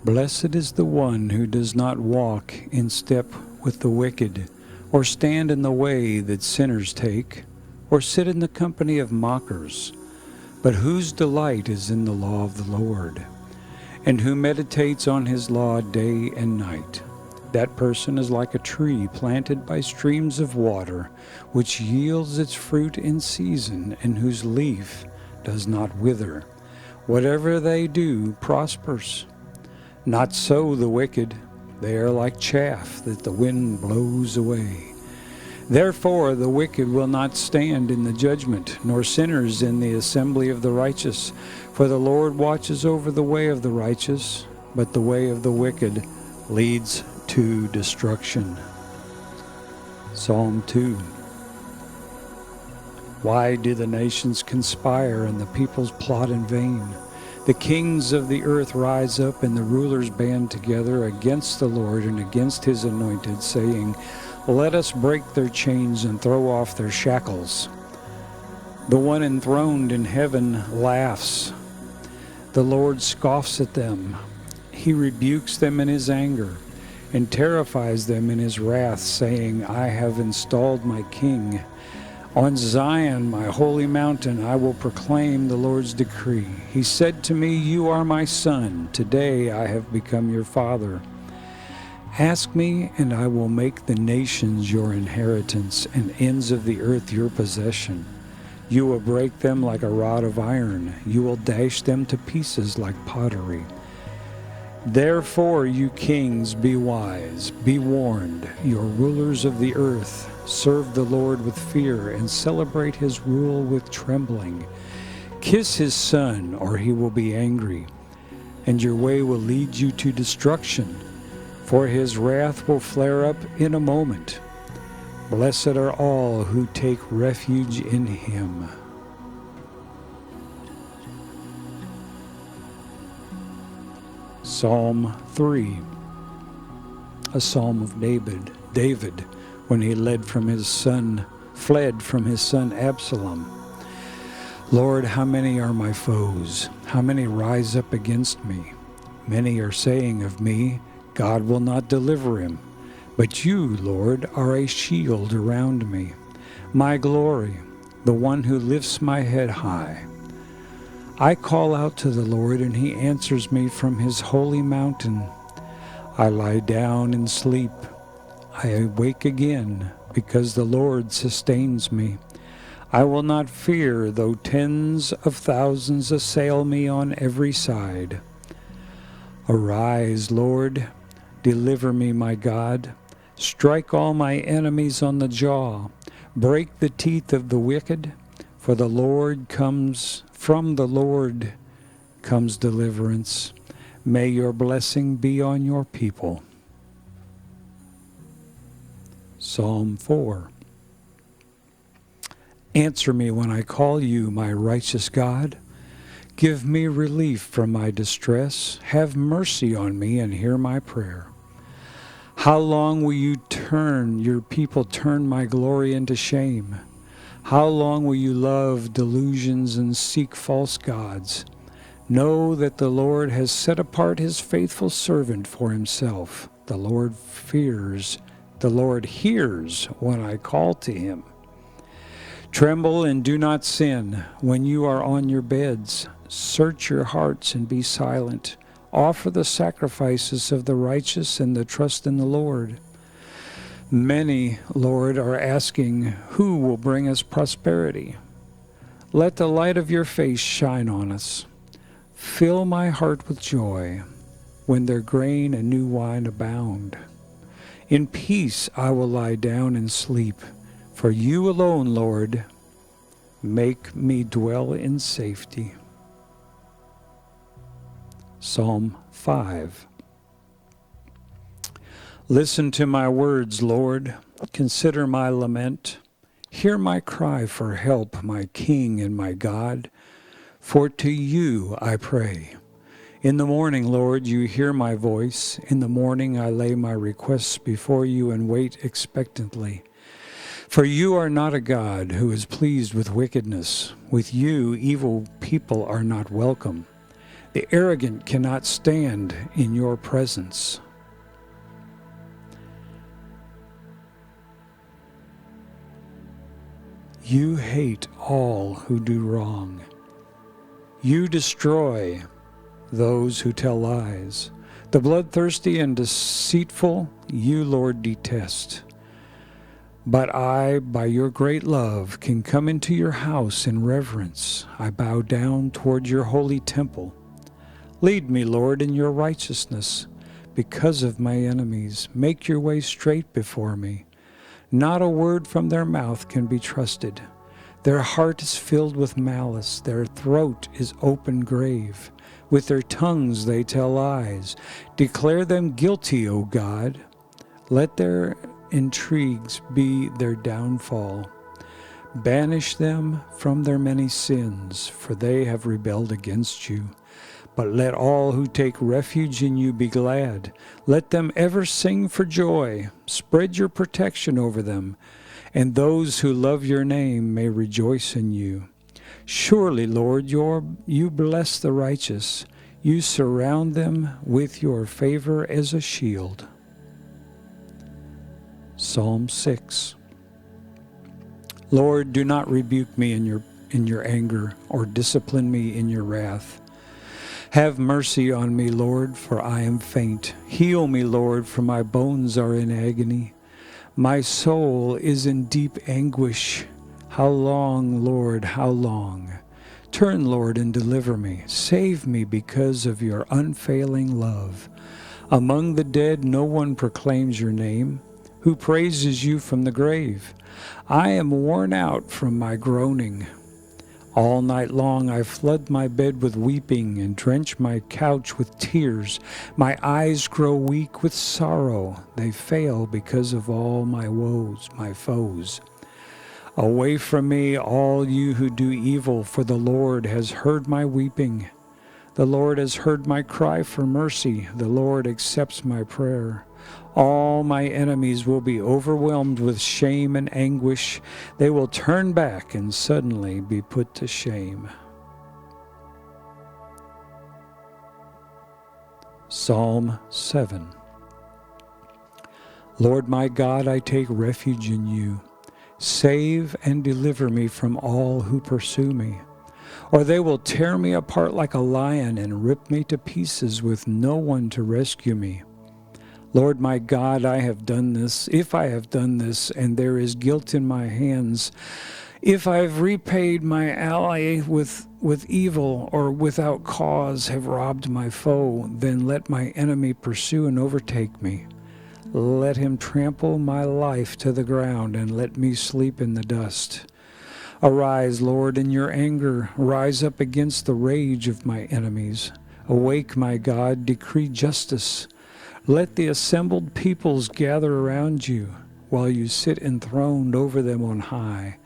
Blessed is the one who does not walk in step with the wicked, or stand in the way that sinners take, or sit in the company of mockers, but whose delight is in the law of the Lord, and who meditates on his law day and night. That person is like a tree planted by streams of water, which yields its fruit in season, and whose leaf does not wither. Whatever they do prospers. Not so the wicked. They are like chaff that the wind blows away. Therefore the wicked will not stand in the judgment, nor sinners in the assembly of the righteous. For the Lord watches over the way of the righteous, but the way of the wicked leads to destruction. Psalm 2. Why do the nations conspire and the peoples plot in vain? The kings of the earth rise up and the rulers band together against the Lord and against his anointed, saying, Let us break their chains and throw off their shackles. The one enthroned in heaven laughs. The Lord scoffs at them. He rebukes them in his anger and terrifies them in his wrath, saying, I have installed my king. On Zion, my holy mountain, I will proclaim the Lord's decree. He said to me, You are my son. Today I have become your father. Ask me, and I will make the nations your inheritance, and ends of the earth your possession. You will break them like a rod of iron. You will dash them to pieces like pottery. Therefore, you kings, be wise, be warned. Your rulers of the earth, serve the Lord with fear and celebrate his rule with trembling. Kiss his son, or he will be angry, and your way will lead you to destruction, for his wrath will flare up in a moment. Blessed are all who take refuge in him. Psalm 3, a psalm of David, when he fled from his son Absalom. Lord, how many are my foes? How many rise up against me? Many are saying of me, God will not deliver him. But you, Lord, are a shield around me, my glory, the one who lifts my head high. I call out to the Lord, and he answers me from his holy mountain. I lie down and sleep. I awake again, because the Lord sustains me. I will not fear, though tens of thousands assail me on every side. Arise, Lord, deliver me, my God. Strike all my enemies on the jaw. Break the teeth of the wicked, for from the Lord comes deliverance. May your blessing be on your people. Psalm 4. Answer me when I call you, my righteous God. Give me relief from my distress. Have mercy on me and hear my prayer. How long will your people turn my glory into shame? How long will you love delusions and seek false gods? Know that the Lord has set apart his faithful servant for himself. The Lord hears when I call to him. Tremble and do not sin when you are on your beds. Search your hearts and be silent. Offer the sacrifices of the righteous and the trust in the Lord. Many, Lord, are asking, who will bring us prosperity? Let the light of your face shine on us. Fill my heart with joy when their grain and new wine abound. In peace I will lie down and sleep, for you alone, Lord, make me dwell in safety. Psalm 5. Listen to my words, Lord. Consider my lament. Hear my cry for help, my King and my God. For to you I pray. In the morning, Lord, you hear my voice. In the morning I lay my requests before you and wait expectantly. For you are not a God who is pleased with wickedness. With you, evil people are not welcome. The arrogant cannot stand in your presence. You hate all who do wrong. You destroy those who tell lies. The bloodthirsty and deceitful you, Lord, detest. But I, by your great love, can come into your house in reverence. I bow down toward your holy temple. Lead me, Lord, in your righteousness. Because of my enemies, make your way straight before me. Not a word from their mouth can be trusted. Their heart is filled with malice. Their throat is open grave. With their tongues they tell lies. Declare them guilty, O God. Let their intrigues be their downfall. Banish them from their many sins, for they have rebelled against you. But let all who take refuge in you be glad. Let them ever sing for joy. Spread your protection over them, and those who love your name may rejoice in you. Surely, Lord, you bless the righteous. You surround them with your favor as a shield. Psalm 6. Lord, do not rebuke me in your anger, or discipline me in your wrath. Have mercy on me, Lord, for I am faint. Heal me, Lord, for my bones are in agony. My soul is in deep anguish. How long, Lord, how long? Turn, Lord, and deliver me. Save me because of your unfailing love. Among the dead no one proclaims your name. Who praises you from the grave? I am worn out from my groaning. All night long I flood my bed with weeping and drench my couch with tears. My eyes grow weak with sorrow. They fail because of all my woes, my foes. Away from me, all you who do evil, for the Lord has heard my weeping. The Lord has heard my cry for mercy. The Lord accepts my prayer. All my enemies will be overwhelmed with shame and anguish. They will turn back and suddenly be put to shame. Psalm 7. Lord my God, I take refuge in you. Save and deliver me from all who pursue me. Or they will tear me apart like a lion and rip me to pieces with no one to rescue me. Lord my God, I have done this. If I have done this, and there is guilt in my hands, if I have repaid my ally with evil, or without cause have robbed my foe, then let my enemy pursue and overtake me. Let him trample my life to the ground, and let me sleep in the dust. Arise, Lord, in your anger. Rise up against the rage of my enemies. Awake, my God, decree justice. Let the assembled peoples gather around you, while you sit enthroned over them on high.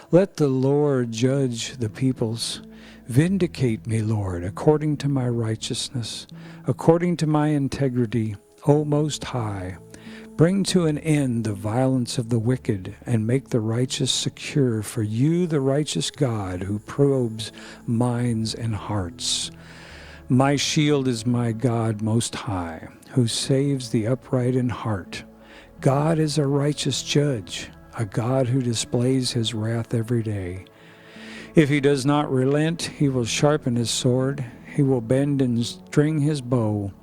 Let the Lord judge the peoples. Vindicate me, Lord, according to my righteousness, according to my integrity, O Most High. Bring to an end the violence of the wicked, and make the righteous secure, for you, the righteous God, who probes minds and hearts. My shield is my God Most High, who saves the upright in heart. God is a righteous judge, a God who displays his wrath every day. If he does not relent, he will sharpen his sword. He will bend and string his bow.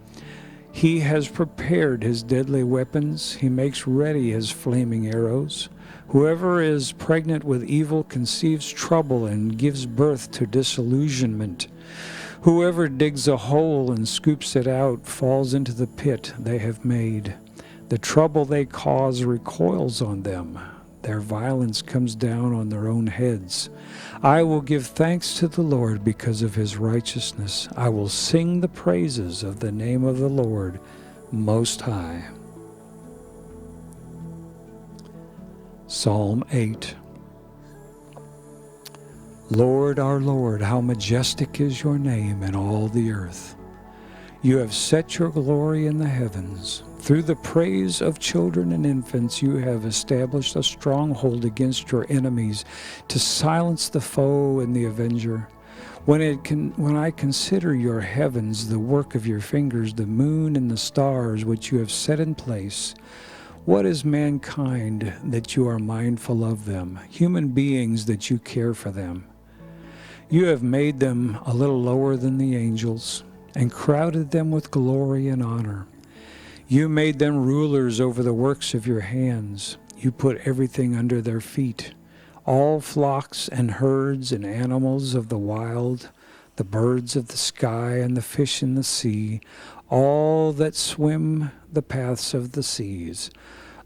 He has prepared his deadly weapons. He makes ready his flaming arrows. Whoever is pregnant with evil conceives trouble and gives birth to disillusionment. Whoever digs a hole and scoops it out falls into the pit they have made. The trouble they cause recoils on them. Their violence comes down on their own heads. I will give thanks to the Lord because of his righteousness. I will sing the praises of the name of the Lord Most High. Psalm 8. Lord, our Lord, how majestic is your name in all the earth. You have set your glory in the heavens. Through the praise of children and infants, you have established a stronghold against your enemies to silence the foe and the avenger. When I consider your heavens, the work of your fingers, the moon and the stars which you have set in place, what is mankind that you are mindful of them, human beings that you care for them? You have made them a little lower than the angels, and crowded them with glory and honor. You made them rulers over the works of your hands. You put everything under their feet, all flocks and herds and animals of the wild, the birds of the sky and the fish in the sea, all that swim the paths of the seas.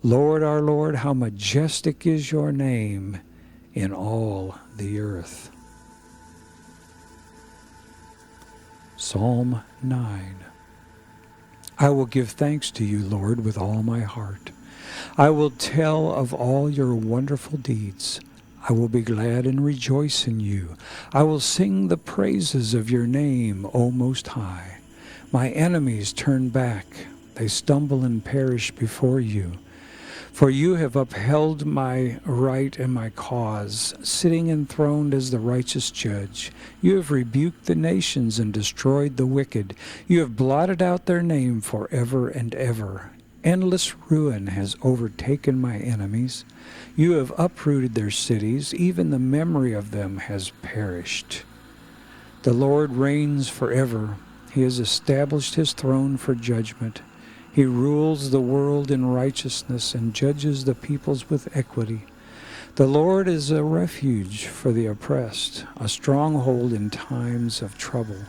Lord, our Lord, how majestic is your name in all the earth. Psalm 9. I will give thanks to you, Lord, with all my heart. I will tell of all your wonderful deeds. I will be glad and rejoice in you. I will sing the praises of your name, O Most High. My enemies turn back. They stumble and perish before you. For you have upheld my right and my cause, sitting enthroned as the righteous judge. You have rebuked the nations and destroyed the wicked. You have blotted out their name forever and ever. Endless ruin has overtaken my enemies. You have uprooted their cities. Even the memory of them has perished. The Lord reigns forever. He has established his throne for judgment. He rules the world in righteousness and judges the peoples with equity. The Lord is a refuge for the oppressed, a stronghold in times of trouble.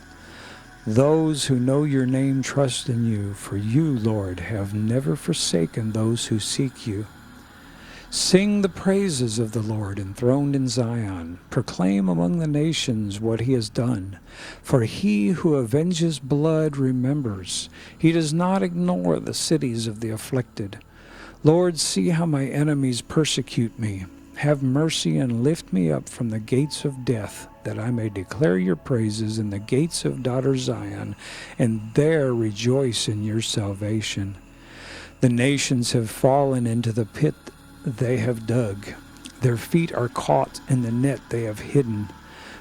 Those who know your name trust in you, for you, Lord, have never forsaken those who seek you. Sing the praises of the Lord enthroned in Zion. Proclaim among the nations what he has done. For he who avenges blood remembers. He does not ignore the cities of the afflicted. Lord, see how my enemies persecute me. Have mercy and lift me up from the gates of death, that I may declare your praises in the gates of daughter Zion, and there rejoice in your salvation. The nations have fallen into the pit they have dug. Their feet are caught in the net they have hidden.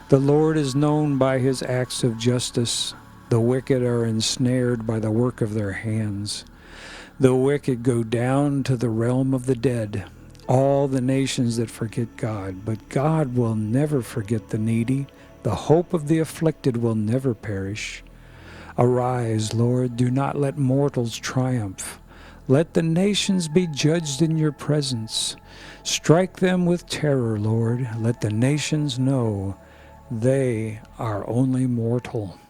The Lord is known by his acts of justice. The wicked are ensnared by the work of their hands. The wicked go down to the realm of the dead, all the nations that forget God. But God will never forget the needy. The hope of the afflicted will never perish. Arise, Lord, do not let mortals triumph. Let the nations be judged in your presence. Strike them with terror, Lord. Let the nations know they are only mortal.